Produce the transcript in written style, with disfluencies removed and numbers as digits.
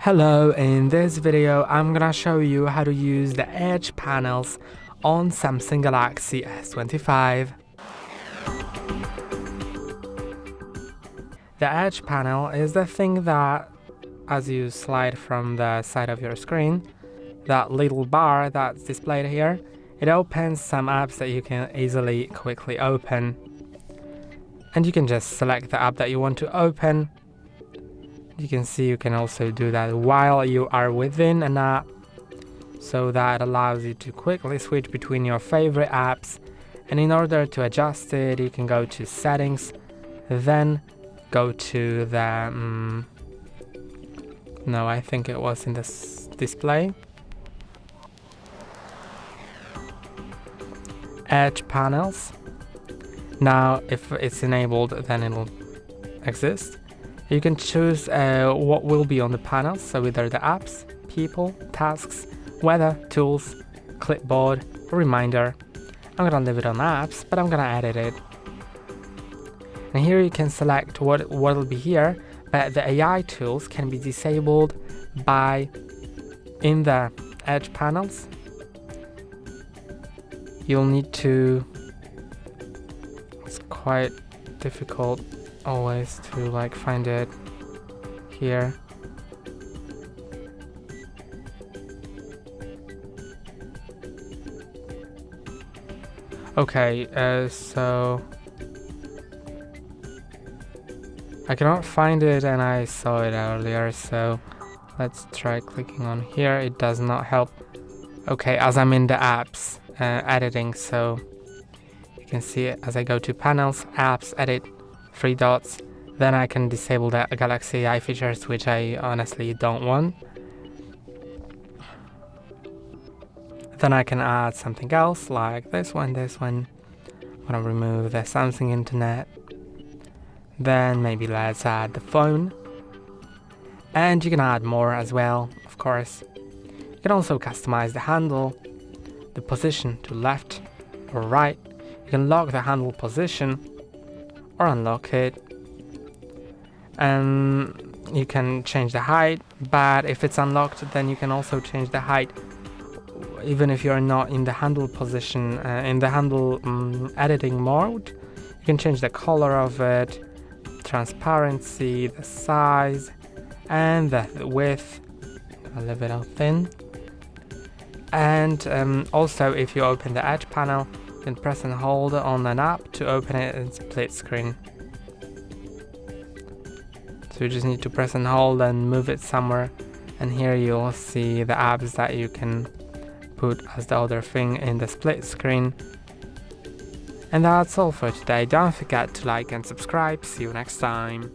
Hello, in this video I'm gonna show you how to use the edge panels on Samsung Galaxy S25. The edge panel is the thing that, as you slide from the side of your screen, that little bar that's displayed here, it opens some apps that you can quickly open. And you can just select the app that you want to open. You can see you can also do that while you are within an app, so that allows you to quickly switch between your favorite apps. And in order to adjust it, you can go to settings, then go to the no, I think it was in this display, edge panels. Now if it's enabled, then it'll exist. You can choose what will be on the panels, so either the apps, people, tasks, weather, tools, clipboard, reminder. I'm gonna leave it on apps, but I'm gonna edit it. And here you can select what will be here, but the AI tools can be disabled in the edge panels. You'll need to, it's quite difficult always to find it here. Okay, so I cannot find it and I saw it earlier, so let's try clicking on here. It does not help. Okay, as I'm in the apps editing, so you can see it as I go to panels, apps, edit, 3 dots, then I can disable the Galaxy AI features, which I honestly don't want. Then I can add something else like this one. I'm gonna remove the Samsung internet. Then maybe let's add the phone. And you can add more as well, of course. You can also customize the handle, the position to left or right. You can lock the handle position or unlock it, and you can change the height, but if it's unlocked, then you can also change the height even if you're not in the handle position. In the handle editing mode, you can change the color of it, transparency, the size, and the width. I'll leave it out thin. And also, if you open the edge panel, you can press and hold on an app to open it in split screen. So you just need to press and hold and move it somewhere, and here you'll see the apps that you can put as the other thing in the split screen. And that's all for today. Don't forget to like and subscribe. See you next time.